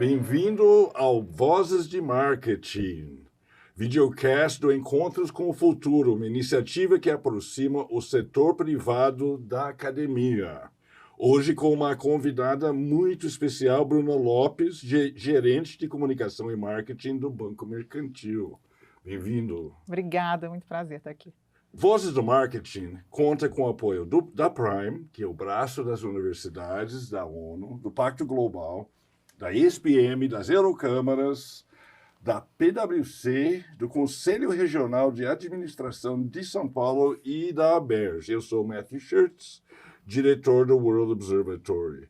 Bem-vindo ao Vozes de Marketing, videocast do Encontros com o Futuro, uma iniciativa que aproxima o setor privado da academia. Hoje com uma convidada muito especial, Bruna Lopes, gerente de comunicação e marketing do Banco Mercantil. Bem-vindo. Obrigada, muito prazer estar aqui. Vozes do Marketing conta com o apoio da Prime, que é o braço das universidades, da ONU, do Pacto Global, da ESPM, das Eurocâmaras, da PwC, do Conselho Regional de Administração de São Paulo e da ABERJ. Eu sou o Matthew Shirts, diretor do World Observatory.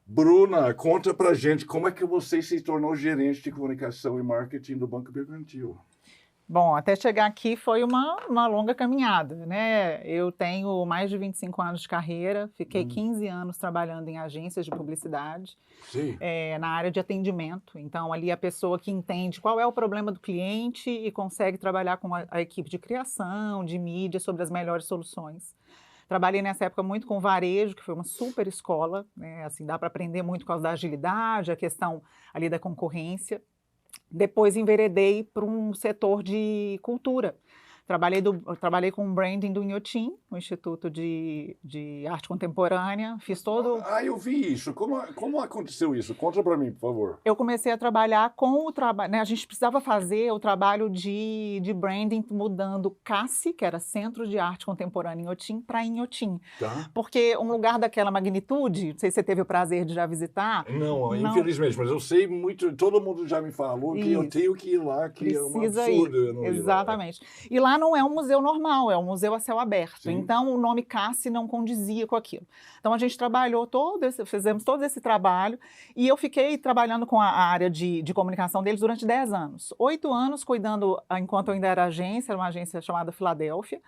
Bruna, conta pra gente como é que você se tornou gerente de comunicação e marketing do Banco Mercantil. Bom, até chegar aqui foi uma longa caminhada, né? Eu tenho mais de 25 anos de carreira, fiquei 15 anos trabalhando em agências de publicidade, na área de atendimento. Então, ali a pessoa que entende qual é o problema do cliente e consegue trabalhar com a equipe de criação, de mídia, sobre as melhores soluções. Trabalhei nessa época muito com varejo, que foi uma super escola, né? Assim, dá para aprender muito com causa da agilidade, a questão ali da concorrência. Depois enveredei para um setor de cultura. Trabalhei com branding do Inhotim, o Instituto de Arte Contemporânea. Fiz todo... Eu vi isso. Como aconteceu isso? Conta para mim, por favor. Eu comecei a trabalhar com o trabalho, né? A gente precisava fazer o trabalho de branding mudando CACI, que era Centro de Arte Contemporânea Inhotim, para Inhotim. Tá. Porque um lugar daquela magnitude, não sei se você teve o prazer de já visitar. Não, infelizmente, mas eu sei muito, todo mundo já me falou que eu tenho que ir lá, que é um absurdo eu não ir lá. Exatamente. E lá não é um museu normal, é um museu a céu aberto. Sim. Então, o nome CACI não condizia com aquilo. Então, a gente trabalhou fizemos todo esse trabalho e eu fiquei trabalhando com a área de comunicação deles durante 10 anos. 8 anos cuidando, enquanto eu ainda era agência, era uma agência chamada Filadélfia.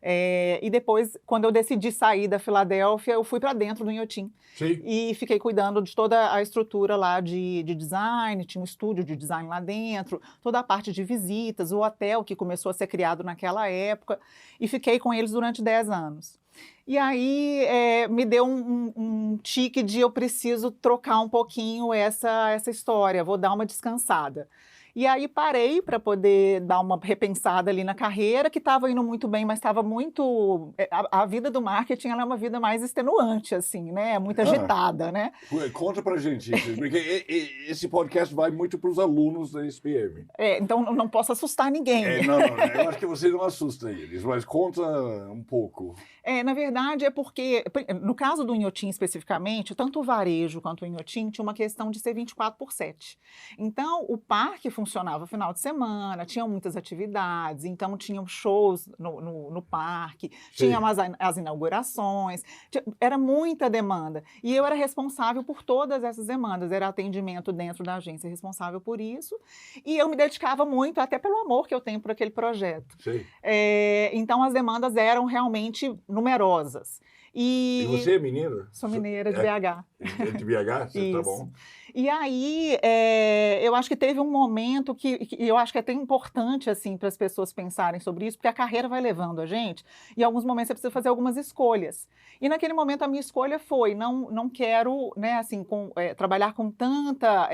E depois, quando eu decidi sair da Filadélfia, eu fui para dentro do Inhotim. Sim. E fiquei cuidando de toda a estrutura lá de design, tinha um estúdio de design lá dentro, toda a parte de visitas, o hotel que começou a ser criado naquela época, e fiquei com eles durante 10 anos. E aí me deu um tique de eu preciso trocar um pouquinho essa história, vou dar uma descansada. E aí parei para poder dar uma repensada ali na carreira, que estava indo muito bem, mas estava muito... A vida do marketing, ela é uma vida mais extenuante, assim, né? Muito agitada, né? Conta pra gente isso, porque esse podcast vai muito para os alunos da SPM. Então não posso assustar ninguém. Não, eu acho que você não assusta eles, mas conta um pouco. Na verdade, é porque, no caso do Inhotim especificamente, tanto o varejo quanto o Inhotim tinha uma questão de ser 24/7. Então, o parque funcionava final de semana, tinham muitas atividades, então tinham shows no parque, tinham as inaugurações, era muita demanda. E eu era responsável por todas essas demandas, era atendimento dentro da agência responsável por isso, e eu me dedicava muito, até pelo amor que eu tenho por aquele projeto. Então, as demandas eram realmente numerosas. E você é mineira? Sou mineira, de BH. De BH? Você tá bom. E aí, eu acho que teve um momento que eu acho que é até importante, assim, para as pessoas pensarem sobre isso, porque a carreira vai levando a gente, e em alguns momentos você precisa fazer algumas escolhas. E naquele momento a minha escolha foi, não quero, né, assim, trabalhar com tanta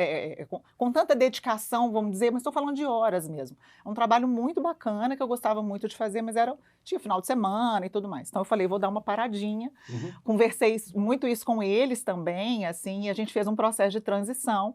dedicação, vamos dizer, mas estou falando de horas mesmo. É um trabalho muito bacana, que eu gostava muito de fazer, mas tinha final de semana e tudo mais. Então eu falei, vou dar uma paradinha. Conversei muito isso com eles também, assim, e a gente fez um processo de transição.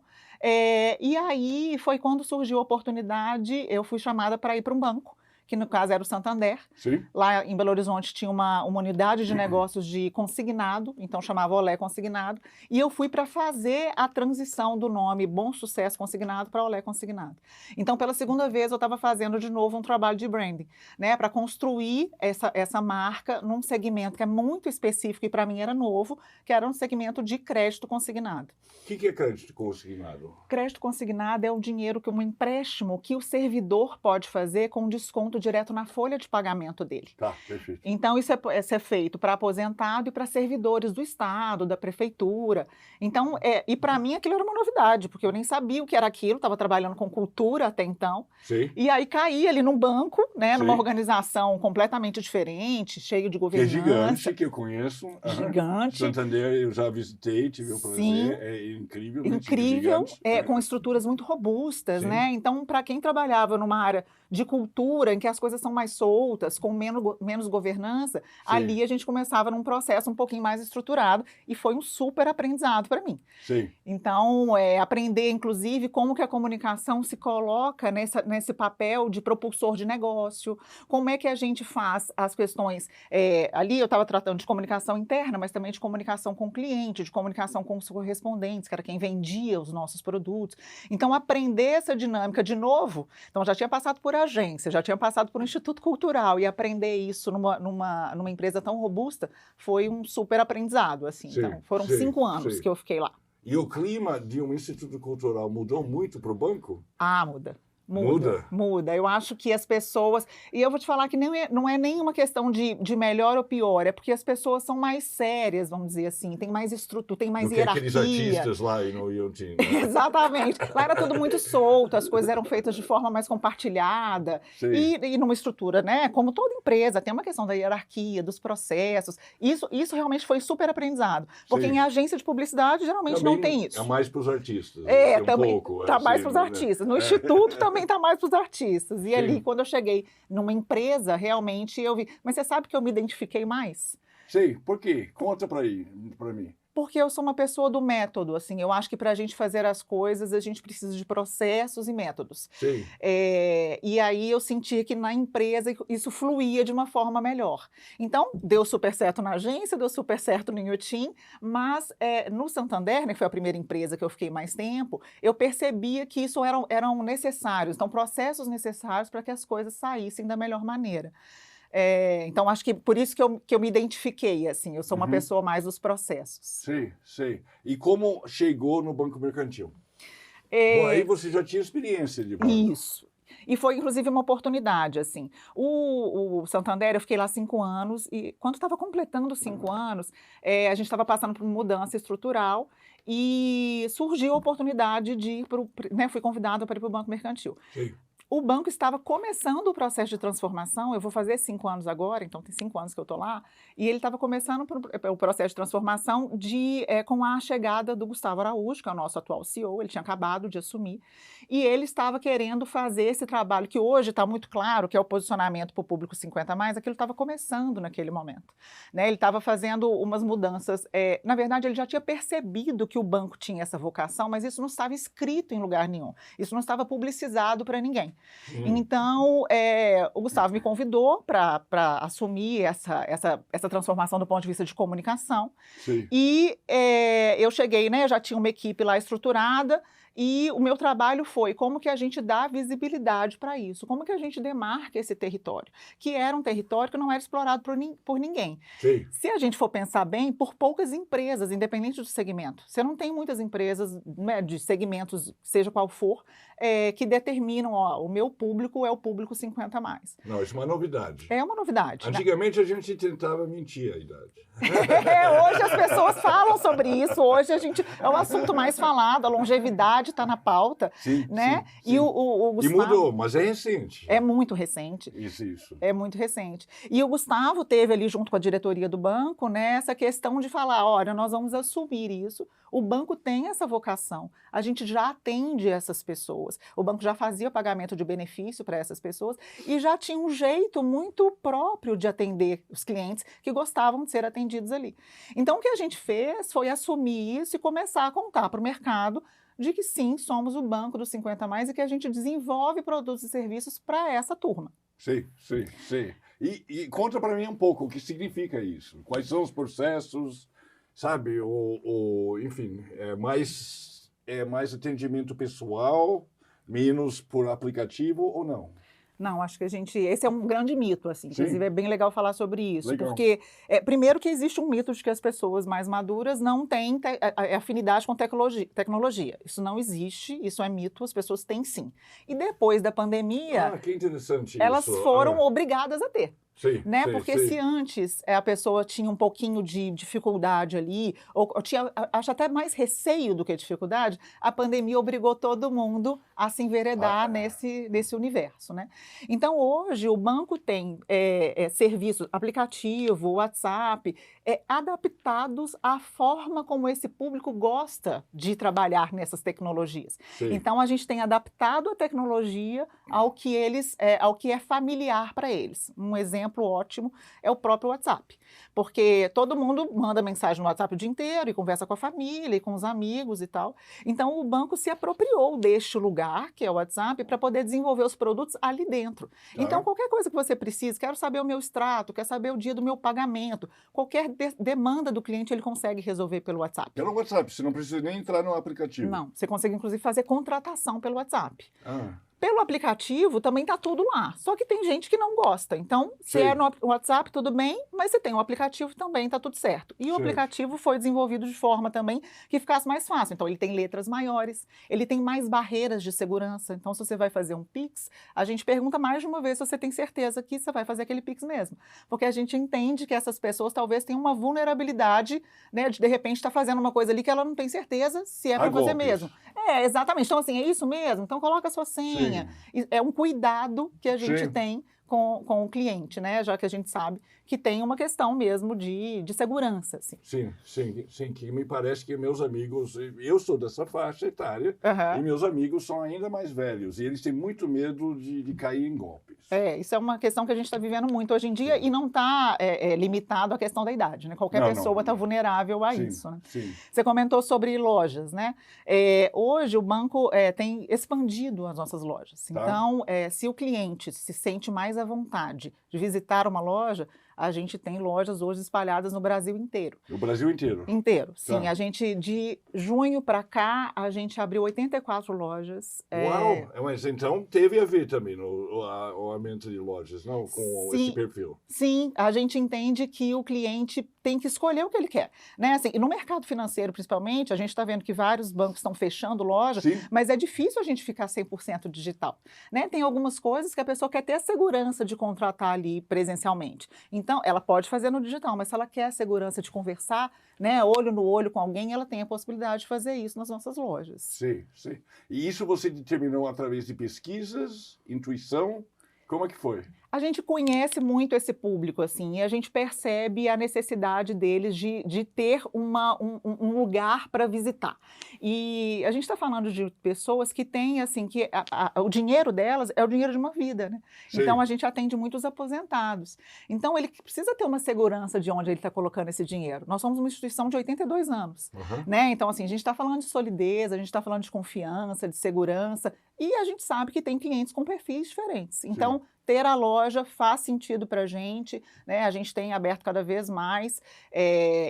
E aí foi quando surgiu a oportunidade, eu fui chamada para ir para um banco, que no caso era o Santander. Sim. Lá em Belo Horizonte tinha uma unidade de negócios de consignado, então chamava Olé Consignado, e eu fui para fazer a transição do nome Bom Sucesso Consignado para Olé Consignado. Então, pela segunda vez, eu estava fazendo de novo um trabalho de branding, né, para construir essa marca num segmento que é muito específico e para mim era novo, que era um segmento de crédito consignado. O que é crédito consignado? Crédito consignado é o dinheiro, um empréstimo que o servidor pode fazer com desconto desconto direto na folha de pagamento dele. Tá, perfeito. Então, isso é feito para aposentado e para servidores do Estado, da Prefeitura. Então, e para mim aquilo era uma novidade, porque eu nem sabia o que era aquilo, estava trabalhando com cultura até então. Sim. E aí caí ali num banco, né, numa organização completamente diferente, cheio de governança. Que é gigante, que eu conheço. Gigante. Santander eu já visitei, tive o prazer. Sim. É incrível. Incrível, com estruturas muito robustas, Sim. né? Então, para quem trabalhava numa área de cultura, em que as coisas são mais soltas, com menos governança, sim, ali a gente começava num processo um pouquinho mais estruturado e foi um super aprendizado para mim. Sim. Então, aprender, inclusive, como que a comunicação se coloca nesse papel de propulsor de negócio, como é que a gente faz as questões... ali eu estava tratando de comunicação interna, mas também de comunicação com o cliente, de comunicação com os correspondentes, que era quem vendia os nossos produtos. Então, aprender essa dinâmica de novo, então já tinha passado por agência, já tinha passado por um instituto cultural e aprender isso numa empresa tão robusta foi um super aprendizado, assim. Sim, então, foram 5 anos que eu fiquei lá. E o clima de um instituto cultural mudou muito para o banco? Ah, muda. Muda. Eu acho que as pessoas... E eu vou te falar que não é nem uma questão de melhor ou pior, é porque as pessoas são mais sérias, vamos dizer assim, tem mais estrutura, tem mais hierarquia. Aqueles artistas lá no IoT. Né? Exatamente. Lá era tudo muito solto, as coisas eram feitas de forma mais compartilhada. E numa estrutura, né? Como toda empresa, tem uma questão da hierarquia, dos processos. Isso realmente foi super aprendizado. Porque em agência de publicidade, geralmente também não tem isso. É mais para os artistas. Também está mais para os artistas. No instituto também está mais para os artistas. E ali, quando eu cheguei numa empresa, realmente eu vi... Mas você sabe que eu me identifiquei mais? Sei. Por quê? Conta para mim. Porque eu sou uma pessoa do método, assim, eu acho que para a gente fazer as coisas, a gente precisa de processos e métodos. Sim. E aí eu senti que na empresa isso fluía de uma forma melhor. Então, deu super certo na agência, deu super certo no Inhotim, mas no Santander, né, que foi a primeira empresa que eu fiquei mais tempo, eu percebia que isso eram necessários, então processos necessários para que as coisas saíssem da melhor maneira. Então, acho que por isso que eu me identifiquei, assim, eu sou uma pessoa mais dos processos. Sim. E como chegou no Banco Mercantil? Bom, aí você já tinha experiência de banco. Isso. E foi, inclusive, uma oportunidade, assim. O Santander, eu fiquei lá 5 anos, e quando estava completando 5 anos, a gente estava passando por uma mudança estrutural, e surgiu a oportunidade de ir né, fui convidada para ir para o Banco Mercantil. Sim. O banco estava começando o processo de transformação, eu vou fazer 5 anos agora, então tem 5 anos que eu estou lá, e ele estava começando o processo de transformação com a chegada do Gustavo Araújo, que é o nosso atual CEO, ele tinha acabado de assumir, e ele estava querendo fazer esse trabalho, que hoje está muito claro, que é o posicionamento para o público 50+, aquilo estava começando naquele momento. Né? Ele estava fazendo umas mudanças, na verdade ele já tinha percebido que o banco tinha essa vocação, mas isso não estava escrito em lugar nenhum, isso não estava publicizado para ninguém. Então, o Gustavo me convidou para assumir essa transformação do ponto de vista de comunicação. Sim. E eu cheguei, né, já tinha uma equipe lá estruturada, e o meu trabalho foi como que a gente dá visibilidade para isso, como que a gente demarca esse território, que era um território que não era explorado por ninguém. Sim. Se a gente for pensar bem, por poucas empresas, independente do segmento. Você não tem muitas empresas, né, de segmentos, seja qual for, que determinam, o meu público é o público 50+. Não, isso é uma novidade. É uma novidade. Antigamente a gente tentava mentir a idade. Hoje as pessoas falam sobre isso, hoje é o assunto mais falado, a longevidade está na pauta, sim, né? Sim. E o Gustavo... E mudou, mas é recente. É muito recente. Isso. É muito recente. E o Gustavo teve ali, junto com a diretoria do banco, né, essa questão de falar, olha, nós vamos assumir isso, o banco tem essa vocação, a gente já atende essas pessoas, o banco já fazia pagamento de benefício para essas pessoas e já tinha um jeito muito próprio de atender os clientes que gostavam de ser atendidos ali. Então, o que a gente fez foi assumir isso e começar a contar para o mercado de que sim, somos o banco dos 50+, e que a gente desenvolve produtos e serviços para essa turma. Sim. E conta para mim um pouco o que significa isso. Quais são os processos, sabe? Enfim, é mais atendimento pessoal, menos por aplicativo ou não? Não, acho que esse é um grande mito, assim, inclusive é bem legal falar sobre isso, legal. Porque, primeiro que existe um mito de que as pessoas mais maduras não têm afinidade com tecnologia, isso não existe, isso é mito, as pessoas têm sim. E depois da pandemia, que interessante elas isso. foram obrigadas a ter. Sim, né? sim, Porque sim. se antes a pessoa tinha um pouquinho de dificuldade ali, ou tinha, acho até mais receio do que dificuldade, a pandemia obrigou todo mundo a se enveredar nesse universo, né? Então, hoje, o banco tem serviços, aplicativo, WhatsApp, adaptados à forma como esse público gosta de trabalhar nessas tecnologias. Sim. Então, a gente tem adaptado a tecnologia ao que é familiar para eles. Um exemplo ótimo é o próprio WhatsApp, porque todo mundo manda mensagem no WhatsApp o dia inteiro e conversa com a família e com os amigos e tal. Então, o banco se apropriou deste lugar, que é o WhatsApp, para poder desenvolver os produtos ali dentro. Então, qualquer coisa que você precise, quero saber o meu extrato, quero saber o dia do meu pagamento, qualquer demanda do cliente ele consegue resolver pelo WhatsApp. Pelo WhatsApp, você não precisa nem entrar no aplicativo. Não, você consegue inclusive fazer contratação pelo WhatsApp. Pelo aplicativo também está tudo lá, só que tem gente que não gosta. Então, se é no WhatsApp, tudo bem, mas você tem o aplicativo também, está tudo certo. E o aplicativo foi desenvolvido de forma também que ficasse mais fácil. Então, ele tem letras maiores, ele tem mais barreiras de segurança. Então, se você vai fazer um Pix, a gente pergunta mais de uma vez se você tem certeza que você vai fazer aquele Pix mesmo. Porque a gente entende que essas pessoas talvez tenham uma vulnerabilidade, né, de repente estar fazendo uma coisa ali que ela não tem certeza se é para fazer mesmo. Exatamente. Então, assim, é isso mesmo? Então, coloca a sua senha. É um cuidado que a gente tem com o cliente, né? Já que a gente sabe que tem uma questão mesmo de segurança. Assim. Sim, que me parece que meus amigos, eu sou dessa faixa etária, e meus amigos são ainda mais velhos, e eles têm muito medo de cair em golpes. Isso é uma questão que a gente está vivendo muito hoje em dia e não está limitado à questão da idade, né? Qualquer pessoa está vulnerável a isso. Né? Você comentou sobre lojas, né? Hoje o banco tem expandido as nossas lojas. Então, se o cliente se sente mais à vontade de visitar uma loja, a gente tem lojas hoje espalhadas no Brasil inteiro. No Brasil inteiro? Inteiro, sim. A gente, de junho para cá, a gente abriu 84 lojas. Uau! Mas então teve a ver também o aumento de lojas, não? Com esse perfil. Sim, a gente entende que o cliente tem que escolher o que ele quer. Né? Assim, e no mercado financeiro, principalmente, a gente está vendo que vários bancos estão fechando loja, mas é difícil a gente ficar 100% digital. Né? Tem algumas coisas que a pessoa quer ter a segurança de contratar ali presencialmente. Então, ela pode fazer no digital, mas se ela quer a segurança de conversar, né, olho no olho com alguém, ela tem a possibilidade de fazer isso nas nossas lojas. Sim. E isso você determinou através de pesquisas, intuição? Como é que foi? A gente conhece muito esse público, assim, e a gente percebe a necessidade deles de ter um lugar para visitar. E a gente está falando de pessoas que têm, assim, que o dinheiro delas é o dinheiro de uma vida, né? Então, a gente atende muitos aposentados. Então, ele precisa ter uma segurança de onde ele está colocando esse dinheiro. Nós somos uma instituição de 82 anos, né? Então, assim, a gente está falando de solidez, a gente está falando de confiança, de segurança, e a gente sabe que tem clientes com perfis diferentes. Então, ter a loja faz sentido para a gente, né? A gente tem aberto cada vez mais,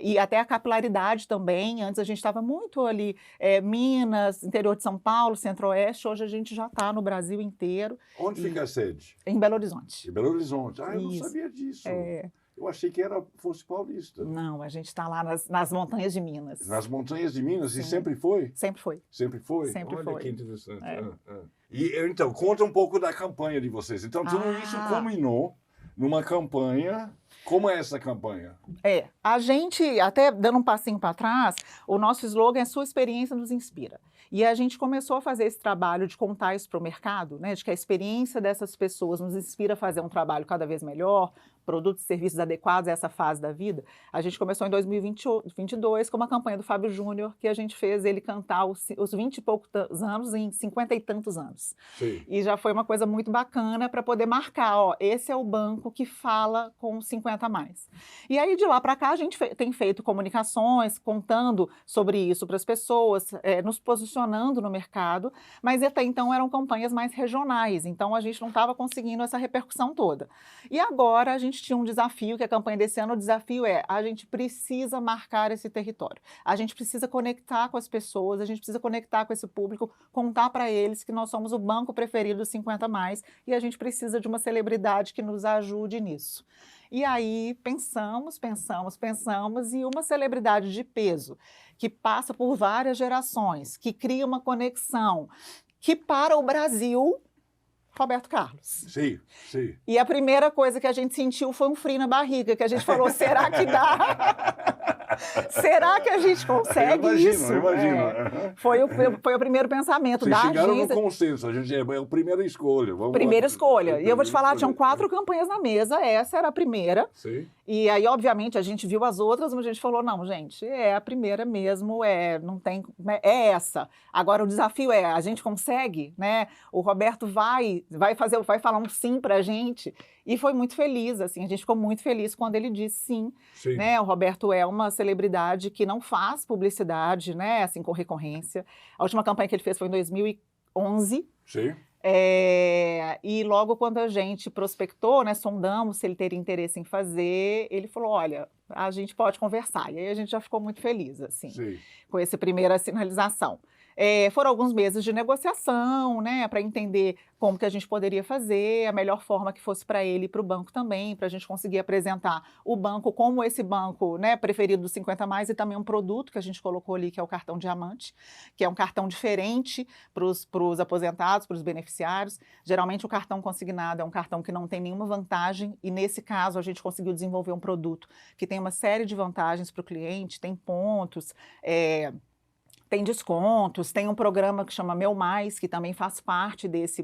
e até a capilaridade também. Antes a gente estava muito ali, Minas, interior de São Paulo, Centro-Oeste, hoje a gente já está no Brasil inteiro. Onde fica a sede? Em Belo Horizonte. Em Belo Horizonte. Eu não sabia disso. Eu achei que fosse paulista. Não, a gente está lá nas montanhas de Minas. Nas montanhas de Minas? E sempre foi? Sempre foi. Sempre foi? Sempre Olha foi. Que interessante. E então, conta um pouco da campanha de vocês. Então, tudo isso culminou numa campanha. Como é essa campanha? A gente, até dando um passinho para trás, o nosso slogan é "Sua experiência nos inspira". E a gente começou a fazer esse trabalho de contar isso para o mercado, né, de que a experiência dessas pessoas nos inspira a fazer um trabalho cada vez melhor, produtos e serviços adequados a essa fase da vida. A gente começou em 2022 com uma campanha do Fábio Júnior, que a gente fez ele cantar os 20 e poucos anos em 50 e tantos anos. E já foi uma coisa muito bacana para poder marcar, esse é o banco que fala com 50 a mais. E aí, de lá para cá, a gente tem feito comunicações, contando sobre isso para as pessoas, nos posicionando no mercado, mas até então eram campanhas mais regionais, então a gente não estava conseguindo essa repercussão toda. E agora a gente gente tinha um desafio, que a campanha desse ano, o desafio é, a gente precisa marcar esse território, a gente precisa conectar com as pessoas, a gente precisa conectar com esse público, contar para eles que nós somos o banco preferido dos 50+, e a gente precisa de uma celebridade que nos ajude nisso. E aí pensamos, e uma celebridade de peso, que passa por várias gerações, que cria uma conexão, que para o Brasil, Roberto Carlos. Sim, sim. E a primeira coisa que a gente sentiu foi um frio na barriga, que a gente falou, será que dá? Será que a gente consegue isso? Eu imagino. Foi o primeiro pensamento da agência. Vocês chegaram no consenso, a gente é a primeira escolha. Primeira escolha. E eu vou te falar, tinham 4 campanhas na mesa, essa era a primeira. Sim. E aí, obviamente, a gente viu as outras, mas a gente falou, não, gente, é a primeira mesmo, não tem, é essa. Agora, o desafio é, a gente consegue, né? O Roberto vai falar um sim pra gente. E foi muito feliz, assim, a gente ficou muito feliz quando ele disse sim. Sim. Né? O Roberto é uma celebridade que não faz publicidade, né, assim, com recorrência. A última campanha que ele fez foi em 2011. Sim. E logo quando a gente prospectou, né, sondamos se ele teria interesse em fazer, ele falou, olha, a gente pode conversar. E aí a gente já ficou muito feliz, assim, Sim. com essa primeira sinalização. Foram alguns meses de negociação, né, para entender como que a gente poderia fazer, a melhor forma que fosse para ele e para o banco também, para a gente conseguir apresentar o banco como esse banco, né, preferido dos 50+, e também um produto que a gente colocou ali, que é o cartão Diamante, que é um cartão diferente para os aposentados, para os beneficiários. Geralmente o cartão consignado é um cartão que não tem nenhuma vantagem, e nesse caso a gente conseguiu desenvolver um produto que tem uma série de vantagens para o cliente, tem pontos, tem descontos, tem um programa que chama Meu Mais, que também faz parte desse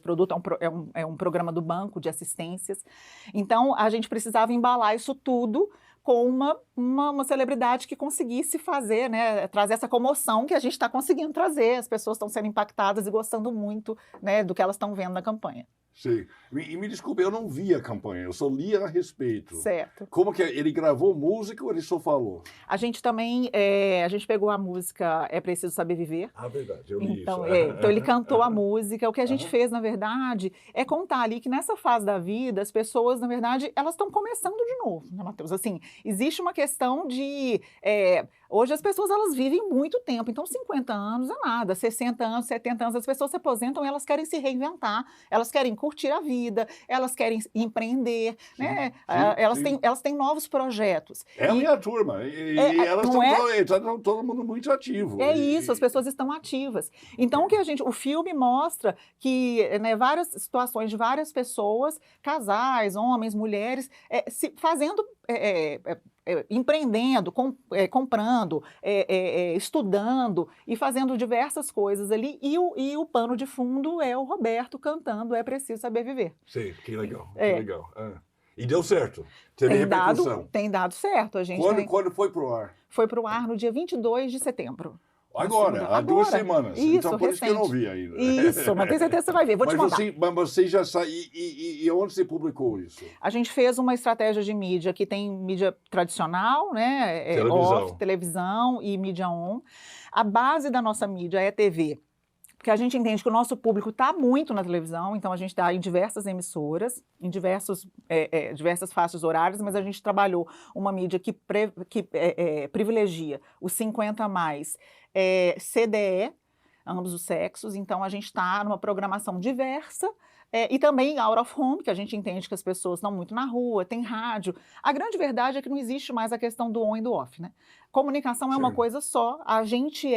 produto, é um programa do banco de assistências. Então, a gente precisava embalar isso tudo com uma celebridade que conseguisse fazer, né, trazer essa comoção que a gente está conseguindo trazer. As pessoas estão sendo impactadas e gostando muito, né, do que elas estão vendo na campanha. Sim. E me desculpe, eu não vi a campanha, eu só li a respeito. Certo. Como que ele gravou música ou ele só falou? A gente também, a gente pegou a música É Preciso Saber Viver. Ah, verdade, eu li então, isso. Então ele cantou a música. O que a gente fez, na verdade, é contar ali que nessa fase da vida, as pessoas, na verdade, elas estão começando de novo, né, Matheus? Assim, existe uma questão de... hoje as pessoas, elas vivem muito tempo, então 50 anos é nada, 60 anos, 70 anos, as pessoas se aposentam e elas querem se reinventar, elas querem curtir a vida, elas querem empreender, sim, né? Sim, elas têm novos projetos. É a minha turma, e elas estão todo mundo muito ativo. Isso, as pessoas estão ativas. Então, o filme mostra que, né, várias situações de várias pessoas, casais, homens, mulheres, fazendo... empreendendo, comprando, estudando e fazendo diversas coisas ali, e o pano de fundo é o Roberto cantando É Preciso Saber Viver. Sim, que legal, que legal. E deu certo? Teve repercussão? Tem dado certo. Quando foi pro ar? Foi pro ar no dia 22 de setembro. Agora, há 2 semanas. Isso, então, por isso que eu não vi ainda. Isso, mas tenho certeza que você vai ver. Vou te contar. Mas você já saiu. E onde você publicou isso? A gente fez uma estratégia de mídia que tem mídia tradicional, né? Televisão e mídia on. A base da nossa mídia é TV. Porque a gente entende que o nosso público está muito na televisão, então a gente está em diversas emissoras, em diversas faixas horárias, mas a gente trabalhou uma mídia que privilegia os 50+, CDE, ambos os sexos, então a gente está numa programação diversa, e também out of home, que a gente entende que as pessoas estão muito na rua, tem rádio. A grande verdade é que não existe mais a questão do on e do off, né? Comunicação é uma coisa só, a gente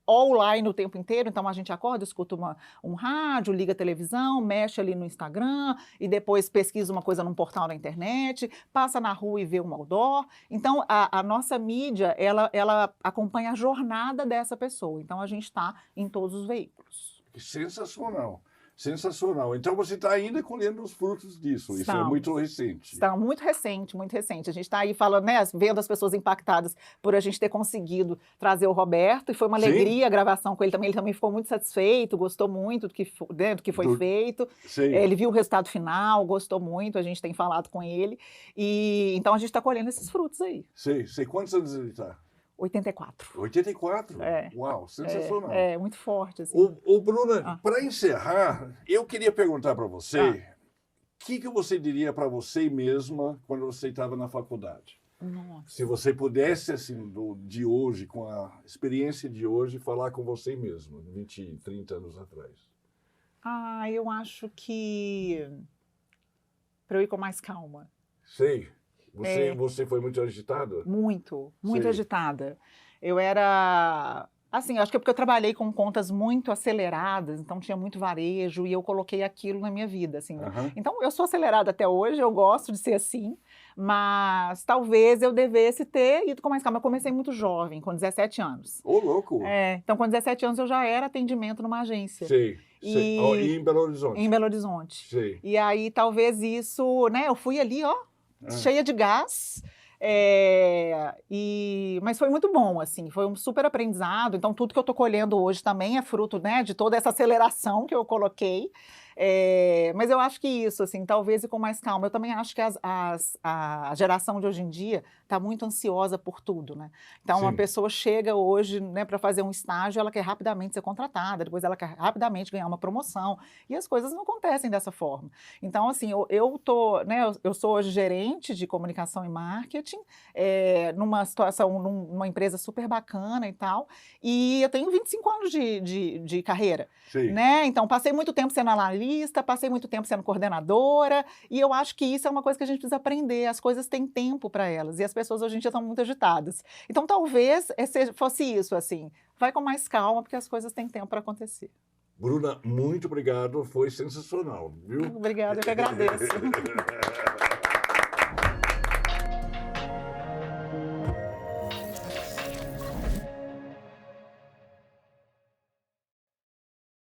online o tempo inteiro, então a gente acorda, escuta um rádio, liga a televisão, mexe ali no Instagram e depois pesquisa uma coisa num portal na internet, passa na rua e vê um outdoor. Então a nossa mídia, ela acompanha a jornada dessa pessoa, então a gente está em todos os veículos. Sensacional. Sensacional. Então você está ainda colhendo os frutos disso. Isso é muito recente. Está muito recente, muito recente. A gente está aí falando, né, vendo as pessoas impactadas por a gente ter conseguido trazer o Roberto, e foi uma alegria a gravação com ele também. Ele também ficou muito satisfeito, gostou muito do que foi feito. Ele viu o resultado final, gostou muito, a gente tem falado com ele. E então a gente está colhendo esses frutos aí. Sei quantos anos ele está? 84. 84? Uau, sensacional. Muito forte. Assim. Bruna, para encerrar, eu queria perguntar para você que você diria para você mesma quando você estava na faculdade? Nossa. Se você pudesse, assim, de hoje, com a experiência de hoje, falar com você mesma, 20, 30 anos atrás. Eu acho que para eu ir com mais calma. Sei. Você foi muito agitada? Muito Sei. agitada. Eu era... Assim, acho que é porque eu trabalhei com contas muito aceleradas, então tinha muito varejo e eu coloquei aquilo na minha vida, assim. Então, eu sou acelerada até hoje, eu gosto de ser assim, mas talvez eu devesse ter ido com mais calma. Eu comecei muito jovem, com 17 anos. Ô, louco! Então, com 17 anos eu já era atendimento numa agência. Sei. E em Belo Horizonte? Em Belo Horizonte. Sei. E aí, talvez isso, né, eu fui ali, cheia de gás, mas foi muito bom, assim, foi um super aprendizado. Então, tudo que eu estou colhendo hoje também é fruto, né, de toda essa aceleração que eu coloquei. Mas eu acho que isso, assim, talvez ir com mais calma. Eu também acho que a geração de hoje em dia está muito ansiosa por tudo, né? Então, uma pessoa chega hoje, né, para fazer um estágio, ela quer rapidamente ser contratada, depois ela quer rapidamente ganhar uma promoção, e as coisas não acontecem dessa forma. Então, assim, eu sou hoje gerente de comunicação e marketing, numa situação, numa empresa super bacana e tal, e eu tenho 25 anos de carreira, né? Então, passei muito tempo sendo analista, passei muito tempo sendo coordenadora, e eu acho que isso é uma coisa que a gente precisa aprender, as coisas têm tempo para elas, e as pessoas hoje em dia estão muito agitadas. Então, talvez fosse isso, assim, vai com mais calma, porque as coisas têm tempo para acontecer. Bruna, muito obrigado, foi sensacional, viu? Obrigada, eu que agradeço.